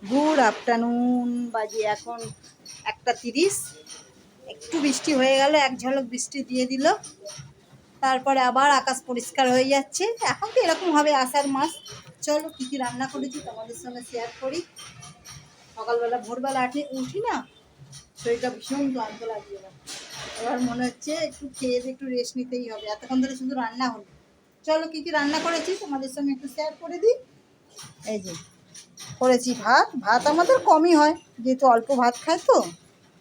Good afternoon, বাজে এখন 1:30। একটু বৃষ্টি হয়ে গেল, এক ঝলক বৃষ্টি দিয়ে দিল, তারপরে আবার আকাশ পরিষ্কার হয়ে যাচ্ছে। এখন তো এরকম হবে আষাঢ় মাস। চলো কী কী রান্না করেছি তোমাদের সঙ্গে শেয়ার করি। সকালবেলা ভোরবেলা উঠি না, শরীরটা ভীষণ ক্লান্ত লাগছে। এবার মনে হচ্ছে একটু খেয়ে একটু রেস্ট নিতেই হবে, এতক্ষণ ধরে শুধু রান্না হলো। চলো কী কী রান্না করেছি তোমাদের সঙ্গে একটু শেয়ার করে দিই। এই যে করেছি ভাত আমাদের কমই হয়, যেহেতু অল্প ভাত খায় তো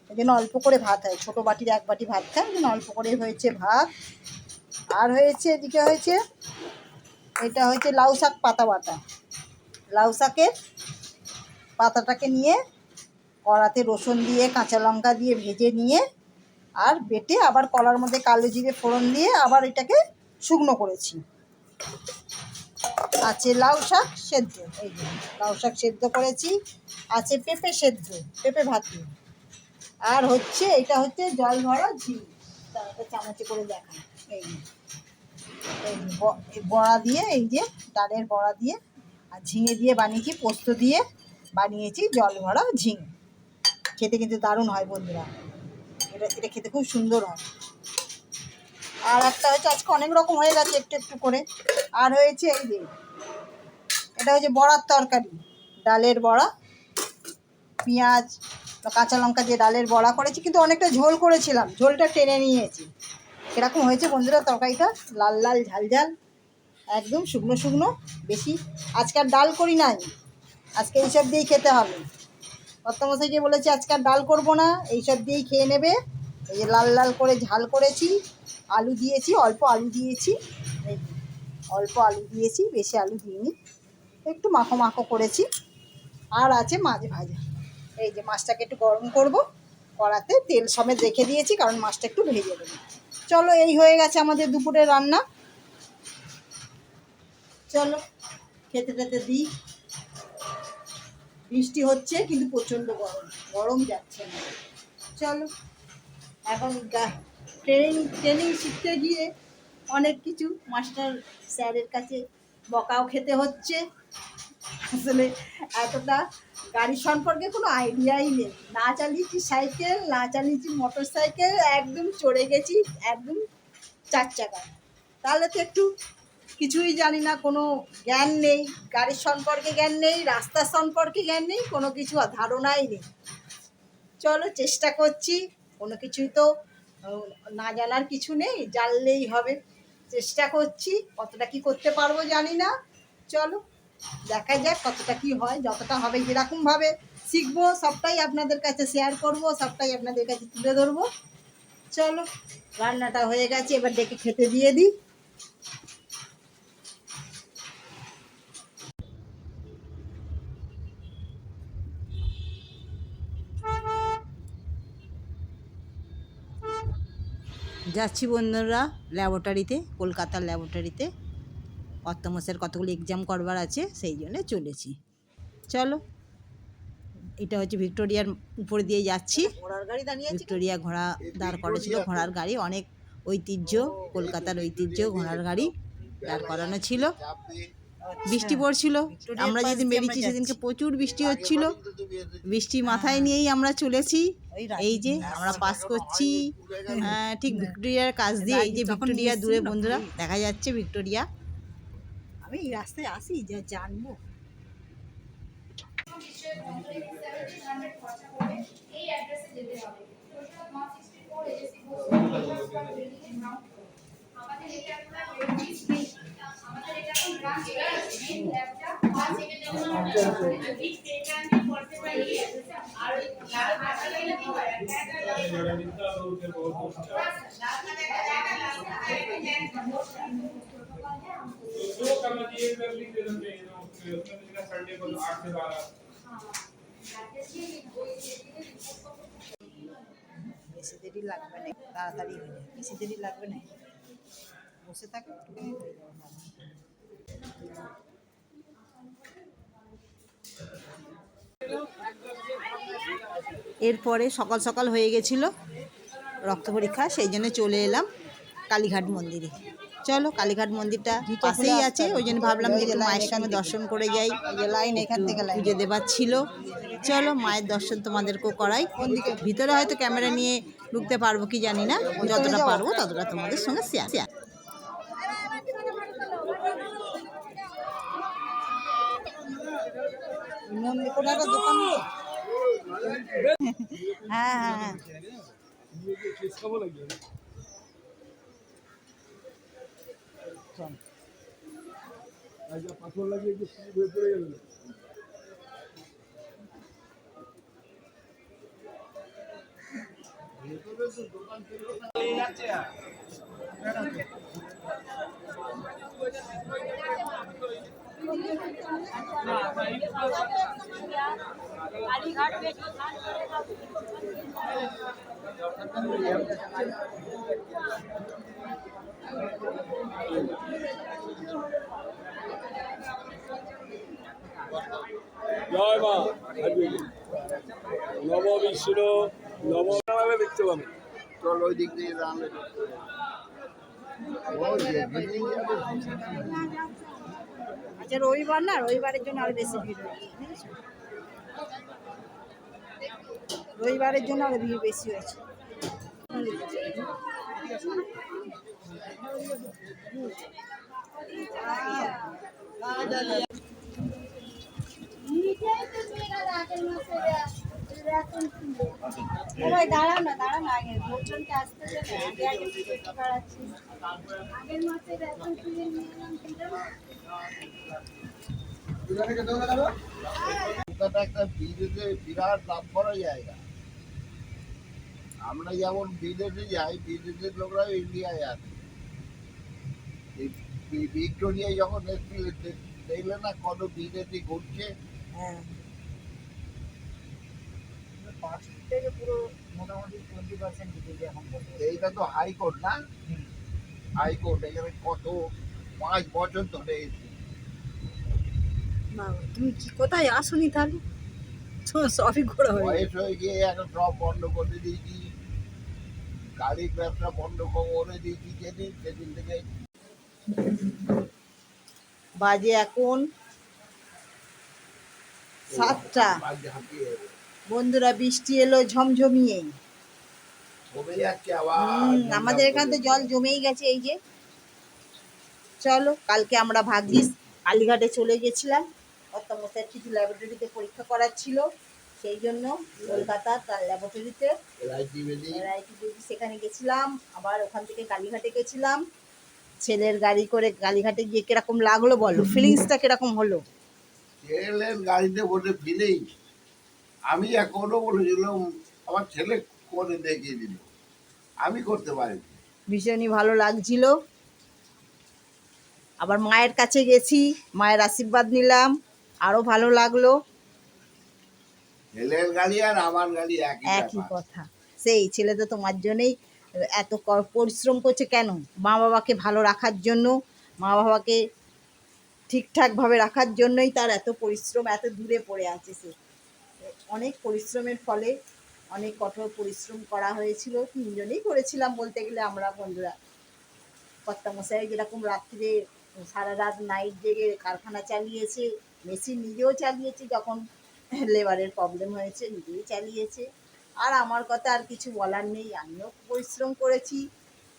এই জন্য অল্প করে ভাত হয়। ছোটো বাটির 1 বাটি ভাত খায়, এই জন্য অল্প করে হয়েছে ভাত। আর হয়েছে এদিকে হয়েছে, এটা হয়েছে লাউ শাক পাতা বাটা। লাউ শাকের পাতাটাকে নিয়ে কড়াতে রসুন দিয়ে কাঁচা লঙ্কা দিয়ে ভেজে নিয়ে আর বেটে আবার কলার মধ্যে কালো জিরে ফোড়ন দিয়ে আবার এটাকে শুকনো করেছি। আছে লাউ শাক সেদ্ধ, এই যে লাউ শাক সেদ্ধ করেছি। আছে পেঁপে সেদ্ধ, পেঁপে ভাতি। আর হচ্ছে এটা হচ্ছে জল ভরা ঝিঙে, একটা চামচে করে দেখা। এই বড়া দিয়ে, এই যে ডালের বড়া দিয়ে আর ঝিঙে দিয়ে বানিয়েছি, পোস্ত দিয়ে বানিয়েছি জল ভরা ঝিঙে। খেতে কিন্তু দারুণ হয় বন্ধুরা, এটা খেতে খুব সুন্দর হয়। আর একটা হচ্ছে, আজকে অনেক রকম হয়ে গেছে একটু একটু করে। আর হয়েছে এই যে এটা হচ্ছে বড়ার তরকারি, ডালের বড়া, পেঁয়াজ কাঁচা লঙ্কা দিয়ে ডালের বড়া করেছি, কিন্তু অনেকটা ঝোল করেছিলাম, ঝোলটা টেনে নিয়েছি। এরকম হয়েছে বন্ধুরা তরকারিটা, লাল লাল ঝাল ঝাল, একদম শুকনো শুকনো। বেশি আজকে আর ডাল করি নাই, আজকে এইসব দিয়েই খেতে হবে। কর্তামশাইকে বলেছি আজকে আর ডাল করবো না, এইসব দিয়েই খেয়ে নেবে। এই যে লাল লাল করে ঝাল করেছি, আলু দিয়েছি, অল্প আলু দিয়েছি, এই অল্প আলু দিয়েছি, বেশি আলু দিইনি, একটু মাখো মাখো করেছি। আর আছে মাছ ভাজা। এই যে মাছটাকে একটু গরম করব, কড়াতে তেল সমেত রেখে দিয়েছি, কারণ মাছটা একটু ভেজে দেবো। চলো এই হয়ে গেছে আমাদের দুপুরের রান্না। চলো খেতে খেতে দিই। বৃষ্টি হচ্ছে কিন্তু প্রচণ্ড গরম, গরম যাচ্ছে না। চলো এখন ট্রেনিং শিখতে গিয়ে অনেক কিছু মাস্টার স্যারের কাছে বকাও খেতে হচ্ছে। আসলে এতটা গাড়ি সম্পর্কে কোনো আইডিয়াই নেই, না চালিয়েছি সাইকেল, না চালিয়েছি মোটর সাইকেল, একদম চড়ে গেছি একদম 4 চাকা। তাহলে তো একটু কিছুই জানি না, কোনো জ্ঞান নেই, গাড়ির সম্পর্কে জ্ঞান নেই, রাস্তার সম্পর্কে জ্ঞান নেই, কোনো কিছু ধারণাই নেই। চলো চেষ্টা করছি, কোনো কিছুই তো না জানার কিছু নেই, জানলেই হবে। চেষ্টা করছি, কতটা কি করতে পারবো জানি না। চলো দেখা যাক কতটা কি হয়, যতটা হবে যেরকমভাবে শিখবো সবটাই আপনাদের কাছে শেয়ার করব, সবটাই আপনাদের কাছে তুলে ধরবো। চলো রান্নাটা হয়ে গেছে, এবার ডেকে খেতে দিয়ে দিই। যাচ্ছি বন্ধুরা ল্যাবরেটরিতে, কলকাতার ল্যাবরেটরিতে। কর্তামশাইয়ের কতগুলো এক্সাম করবার আছে, সেই জন্যে চলেছি। চলো এটা হচ্ছে ভিক্টোরিয়ার উপর দিয়ে যাচ্ছি। ঘোড়ার গাড়ি দাঁড়িয়ে, ভিক্টোরিয়া ঘোড়া দাঁড় করেছিল, ঘোড়ার গাড়ি, অনেক ঐতিহ্য, কলকাতার ঐতিহ্য ঘোড়ার গাড়ি দাঁড় করানো ছিল। বৃষ্টি পড়ছিল, আমরা যেদিন বেরিয়েছি সেদিনকে প্রচুর বৃষ্টি হচ্ছিল, বৃষ্টি মাথায় নিয়েই আমরা চলেছি। এই যে আমরা পাস করছি ঠিক ভিক্টোরিয়ার কাছ দিয়ে, এই যে ভিক্টোরিয়া দূরে বন্ধুরা দেখা যাচ্ছে ভিক্টোরিয়া। আমি এই রাস্তায় আসি যা জানবো। এই অ্যাড্রেসে যেতে হবে। আমাদের এটা একটা লিস্ট নেই, আমাদের এটা কোন ব্রাঞ্চ নেই, ল্যাবটা 5 থেকে যেমন আমি এটা আমি করতে পারি। আর লাল ভাষা লাইলে কি হয়, একটা লালটা দেখা জায়গা লালটা আইডি নেন वो करना चाहिए कर लीजिए उसमें उसमें संडे को 8 से 12। বেশি দেরি লাগবে না, তাড়াতাড়ি হয়ে যাবে, বেশি দেরি লাগবে না, বসে থাকে এরপরে সকাল সকাল হয়ে গেছিল রক্ত পরীক্ষা, সেই জন্য চলে এলাম কালীঘাট মন্দিরে। চলো কালীঘাট মন্দিরটা পাশেই আছে, ওই জন্য ভাবলাম যে একটু মায়ের সঙ্গে দর্শন করে যাই, লাইন এখান থেকে লাইন। পুজো দেবার ছিল। চলো মায়ের দর্শন তোমাদেরকেও করাই। ভিতরে হয়তো ক্যামেরা নিয়ে ঢুকতে পারবো কি জানি না, যতটা পারবো ততটা তোমাদের সঙ্গে শেয়ার। কোথাটা দোকান? হ্যাঁ হ্যাঁ হ্যাঁ। পাথর লাগিয়ে পড়ে গেল। জয় মা নব বিষ্ণু নব দেখতে পাবে। চল ওই দিক দিয়ে আচ্ছা রবিবার না, রবিবারের জন্য আরো বেশি ভিড় হয়েছে, রবিবারের জন্য আরো ভিড় বেশি হয়েছে। দাঁড়াও না আগে লোকজনকে আসতে দেবে, আগে আগে টিকিট বাড়াচ্ছি। আগের মাসে রেশন তুলে নিয়ে এলাম, কলকাতা একটা বিদেশে বিরাট লাভ করা জায়গা। আমরা যেমন বিদেশে যাই, বিদেশের লোকরা ইন্ডিয়ায় আসে। ভিক্টোরিয়ায় যখন এসেছিল দেখলে না কত বিদেশি ঘুরছে। হ্যাঁ থেকে পুরো মোটামুটি 20% বিদেশি এখন বসে। এইটা তো হাইকোর্ট না, হাইকোর্ট এখানে কত 5 বছর ধরে এসেছে। তুমি কি কোথায় আসুনি তাহলে? সবই ঘোরা হয়ে বয়স হয়ে গিয়ে এখন সব বন্ধ করে দিয়েছি, গাড়ির ব্যবসা বন্ধ করে দিয়েছি সেদিন থেকে। বাজে এখন 7টা। বন্ধুরা বৃষ্টি এলো ঝমঝমিয়ে, কমে যাচ্ছে আবার। আমাদের এখানে তো জল জমেই গেছে। এই যে চলো, কালকে আমরা ভাগ্যিস কালীঘাটে চলে গেছিলাম, অর্থমশাই কিছু ল্যাবরেটরিতে পরীক্ষা করার ছিল, সেই জন্য কলকাতার তার ল্যাবরেটরিতে সেখানে গেছিলাম। আবার ওখান থেকে কালীঘাটে গেছিলাম ছেলের গাড়ি করে। কালীঘাটে গিয়ে কিরকম লাগলো বলো, ফিলিংসটা কিরকম হলো? ছেলের গাড়িতে বসে ফিলিং আমি এখনো বলেছিলাম আমার ছেলে করে দেখিয়ে দিল, আমি করতে পারিনি। ভীষণই ভালো লাগছিল। আবার মায়ের কাছে গেছি, মায়ের আশীর্বাদ নিলাম, আরো ভালো লাগলো। ছেলের গাড়ি আর আমার গাড়ি একই কথা। সেই ছেলে তো তোমার জন্যই এত পরিশ্রম করছে কেন? মা বাবাকে ভালো রাখার জন্য, মা বাবাকে ঠিকঠাকভাবে রাখার জন্যই তার এত পরিশ্রম, এত দূরে পড়ে আছে সে। অনেক পরিশ্রমের ফলে, অনেক কঠোর পরিশ্রম করা হয়েছিল, 3 জনেই করেছিলাম বলতে গেলে আমরা বন্ধুরা। কর্তামশাই যেরকম রাত্রে সারা রাত নাইট জেগে কারখানা চালিয়েছে, মেশিন নিজেও চালিয়েছে, যখন লেবারের প্রবলেম হয়েছে নিজেই চালিয়েছে। আর আমার কথা আর কিছু বলার নেই, আমিও পরিশ্রম করেছি,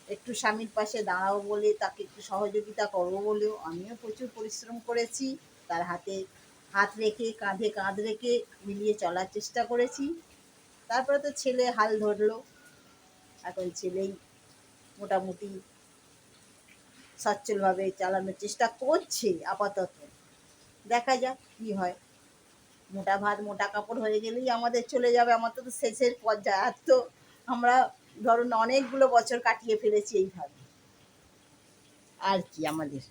একটু স্বামীর পাশে দাঁড়াবো বলে, তাকে একটু সহযোগিতা করবো বলেও আমিও প্রচুর পরিশ্রম করেছি। তার হাতে হাত রেখে, কাঁধে কাঁধ রেখে মিলিয়ে চলার চেষ্টা করেছি। তারপরে তো ছেলে হাল ধরলো, এখন ছেলেই মোটামুটি সচ্ছলভাবে চালানোর চেষ্টা করছে আপাতত। দেখা যাক কি হয়। মোটা ভাত মোটা কাপড় হয়ে গেলেই আমাদের চলে যাবে, আমার তো শেষের পর্যায়ে। আর তো আমরা ধরুন অনেকগুলো বছর কাটিয়ে ফেলেছি এইভাবে, আর কি আমাদের।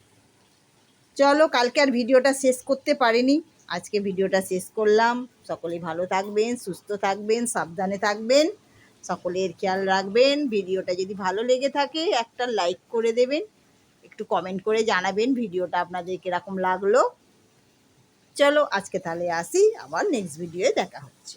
চলো, কালকে আর ভিডিওটা শেষ করতে পারিনি, আজকে ভিডিওটা শেষ করলাম। সকলেই ভালো থাকবেন, সুস্থ থাকবেন, সাবধানে থাকবেন, সকলের খেয়াল রাখবেন। ভিডিওটা যদি ভালো লেগে থাকে একটা লাইক করে দেবেন, একটু কমেন্ট করে জানাবেন ভিডিওটা আপনাদের কিরকম লাগলো। চলো আজকে তাহলে আসি, আবার নেক্সট ভিডিওয়ে দেখা হচ্ছে।